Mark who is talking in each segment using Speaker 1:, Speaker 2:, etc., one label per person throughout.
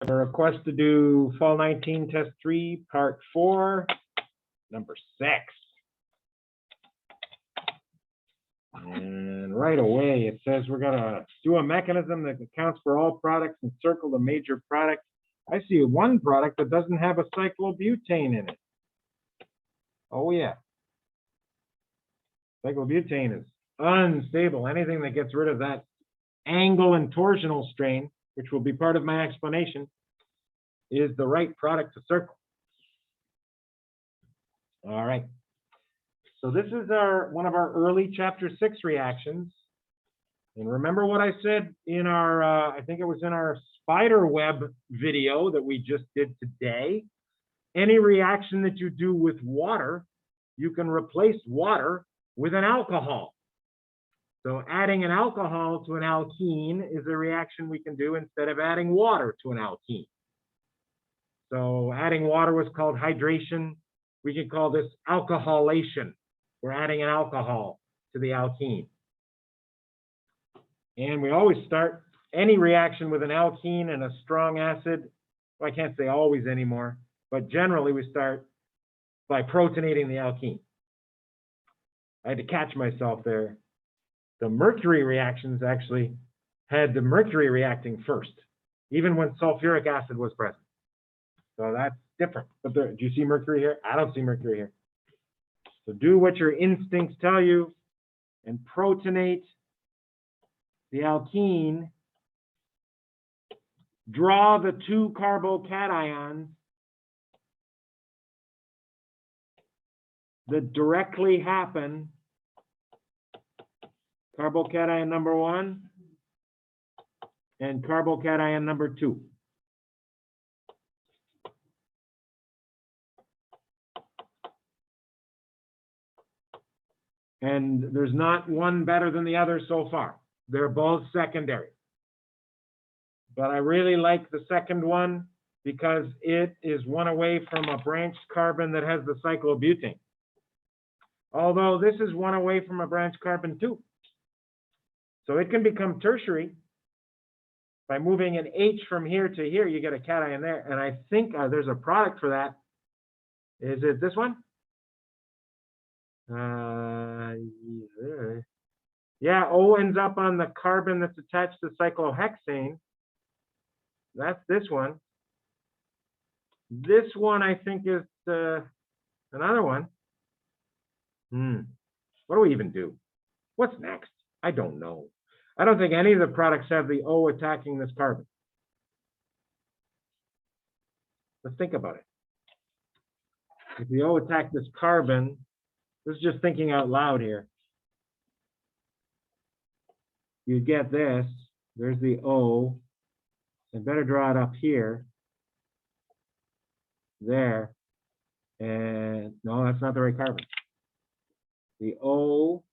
Speaker 1: A request to do Fall 19 Test 3, Part 4, number 6. And right away, it says we're going to do a mechanism that accounts for all products and circle the major product. I see one product that doesn't have a cyclobutane in it. Oh, yeah. Cyclobutane is unstable. Anything that gets rid of that angle and torsional strain, which will be part of my explanation, is the right product to circle. All right. So this is one of our early chapter 6 reactions. And remember what I said in our, I think it was in our spider web video that we just did today. Any reaction that you do with water, you can replace water with an alcohol. So adding an alcohol to an alkene is a reaction we can do instead of adding water to an alkene. So adding water was called hydration. We can call this alcoholation. We're adding an alcohol to the alkene. And we always start any reaction with an alkene and a strong acid. Well, I can't say always anymore, but generally we start by protonating the alkene. I had to catch myself there. The mercury reactions actually had the mercury reacting first, even when sulfuric acid was present. So that's different. But do you see mercury here? I don't see mercury here. So do what your instincts tell you and protonate the alkene. Draw the two carbocations that directly happen. Carbocation number 1 and carbocation number 2. And there's not one better than the other so far. They're both secondary. But I really like the second one because it is one away from a branched carbon that has the cyclobutane. Although this is one away from a branched carbon too. So it can become tertiary. By moving an H from here to here, you get a cation there. And I think there's a product for that. Is it this one? Yeah, O ends up on the carbon that's attached to cyclohexane. That's this one. This one, I think, is another one. What do we even do? What's next? I don't know. I don't think any of the products have the O attacking this carbon. Let's think about it. If the O attacked this carbon, this is just thinking out loud here. You get this. There's the O. I better draw it up here. There. And no, that's not the right carbon. The O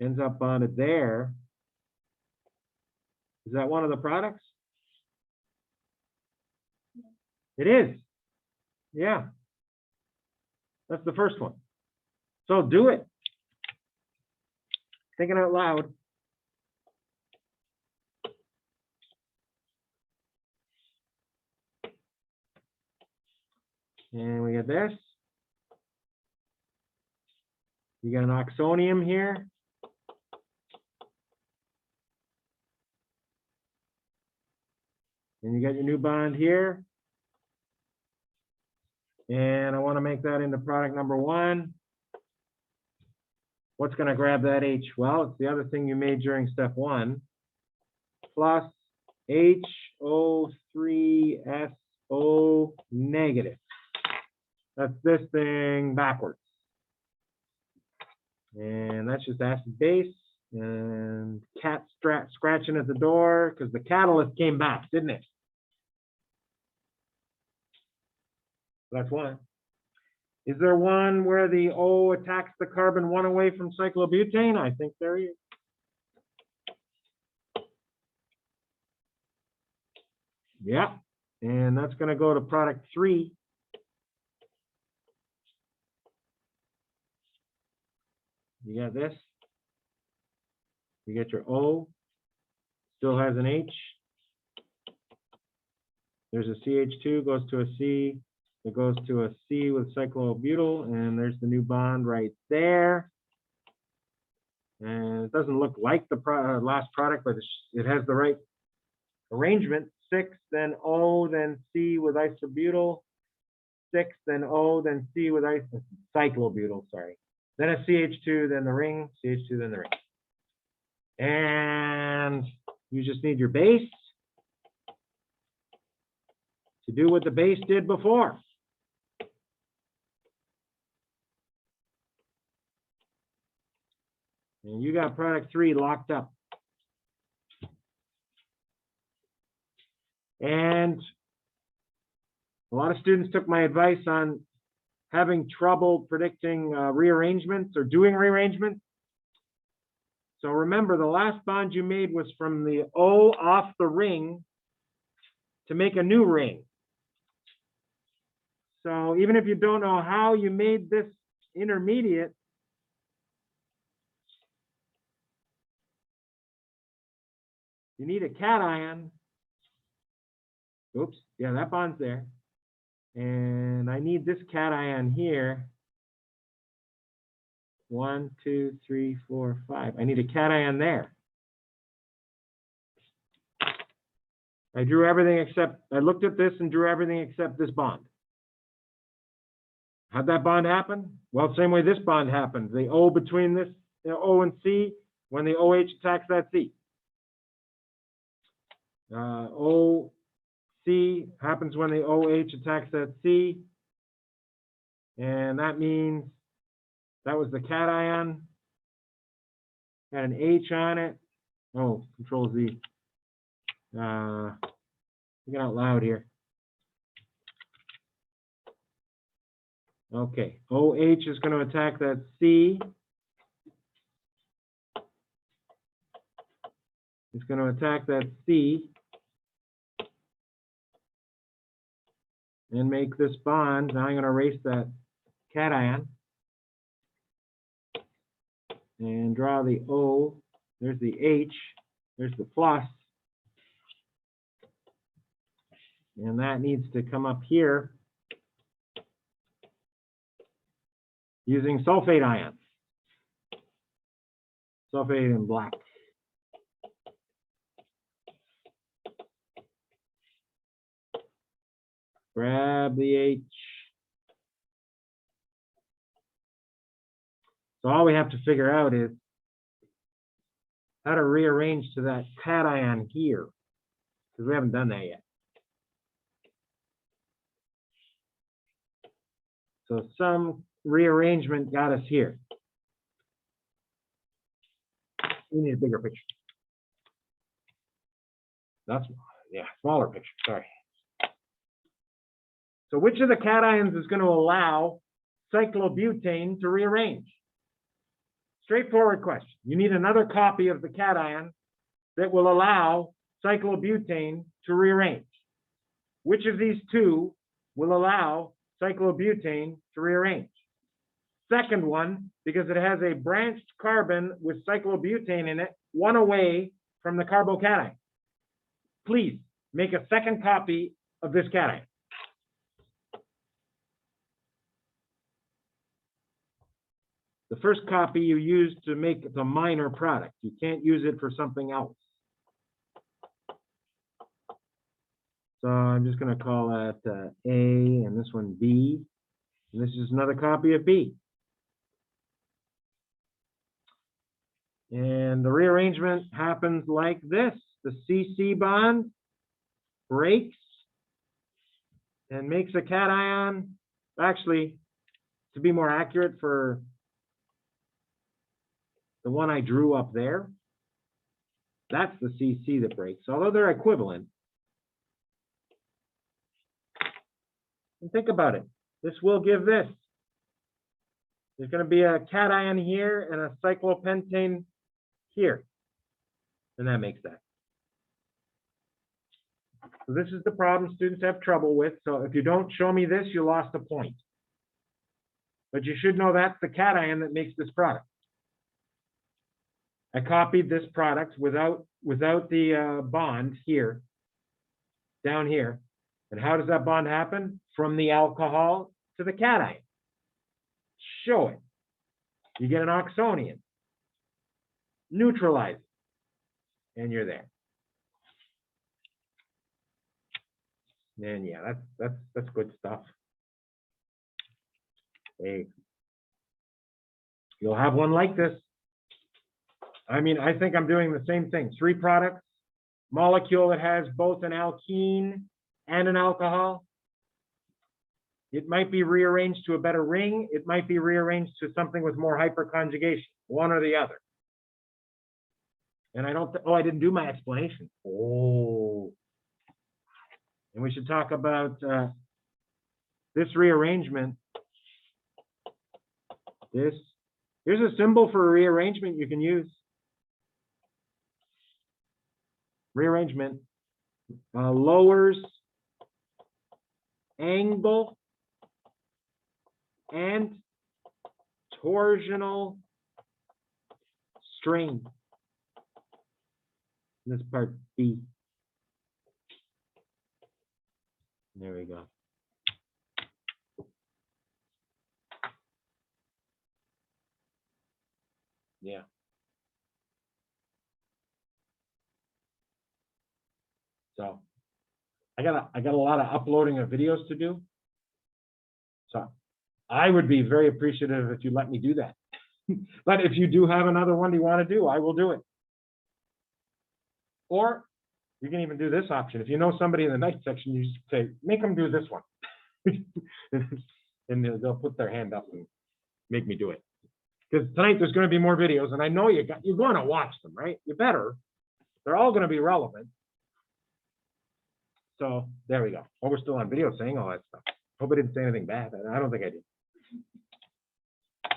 Speaker 1: ends up bonded there. Is that one of the products? It is. Yeah. That's the first one. So do it. Thinking out loud. And we get this. You got an oxonium here. And you got your new bond here. And I want to make that into product number 1. What's going to grab that H? Well, it's the other thing you made during step 1. Plus HO3SO negative. That's this thing backwards. And that's just acid base. And cat scratching at the door because the catalyst came back, didn't it? That's one. Is there one where the O attacks the carbon one away from cyclobutane? I think there is. Yeah, and that's going to go to product 3. You got this. You get your O, still has an H. There's a CH2, goes to a C, it goes to a C with cyclobutyl, and there's the new bond right there. And it doesn't look like the last product, but it has the right arrangement. 6, then O, then C with isobutyl. 6, then O, then C with cyclobutyl, sorry. Then a CH2, then the ring, CH2, then the ring. And you just need your base to do what the base did before. And you got product 3 locked up. And a lot of students took my advice on having trouble predicting rearrangements or doing rearrangements. So remember, the last bond you made was from the O off the ring to make a new ring. So even if you don't know how you made this intermediate, you need a cation. Oops, yeah, that bond's there. And I need this cation here. 1, 2, 3, 4, 5. I need a cation there. I drew everything except, I looked at this and drew everything except this bond. How'd that bond happen? Well, same way this bond happened. The O between this, O and C, when the OH attacks that C. OC happens when the OH attacks that C. And that means that was the cation. Had an H on it. Oh, Control Z. Thinking out loud here. Okay, OH is going to attack that C. It's going to attack that C and make this bond. Now I'm going to erase that cation and draw the O. There's the H. There's the plus. And that needs to come up here using sulfate ions. Sulfate in black. Grab the H. So all we have to figure out is how to rearrange to that cation here, because we haven't done that yet. So some rearrangement got us here. We need a bigger picture. That's, yeah, smaller picture, sorry. So which of the cations is going to allow cyclobutane to rearrange? Straightforward question. You need another copy of the cation that will allow cyclobutane to rearrange. Which of these two will allow cyclobutane to rearrange? Second one, because it has a branched carbon with cyclobutane in it, one away from the carbocation. Please make a second copy of this cation. The first copy you use to make the minor product. You can't use it for something else. So I'm just going to call that A and this one B. And this is another copy of B. And the rearrangement happens like this. The CC bond breaks and makes a cation. Actually, to be more accurate for the one I drew up there, that's the CC that breaks, although they're equivalent. And think about it. This will give this. There's going to be a cation here and a cyclopentane here. And that makes that. So this is the problem students have trouble with. So if you don't show me this, you lost a point. But you should know that's the cation that makes this product. I copied this product without the bond here, down here. And how does that bond happen? From the alcohol to the cation. Show it. You get an oxonium. Neutralize it. And you're there. And yeah, that's good stuff. Hey, you'll have one like this. I mean, I think I'm doing the same thing. 3 products, molecule that has both an alkene and an alcohol. It might be rearranged to a better ring. It might be rearranged to something with more hyperconjugation, one or the other. And I don't, I didn't do my explanation. Oh. And we should talk about this rearrangement. Here's a symbol for a rearrangement you can use. Rearrangement lowers angle and torsional strain. This part B. There we go. Yeah. So I got a lot of uploading of videos to do. So I would be very appreciative if you let me do that. But if you do have another one you want to do, I will do it. Or you can even do this option. If you know somebody in the night section, you just say, make them do this one. And they'll put their hand up and make me do it. Because tonight there's going to be more videos, and I know you're going to watch them, right? You better. They're all going to be relevant. So there we go. Oh, we're still on video saying all that stuff. Hope I didn't say anything bad. I don't think I did.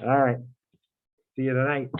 Speaker 1: All right. See you tonight.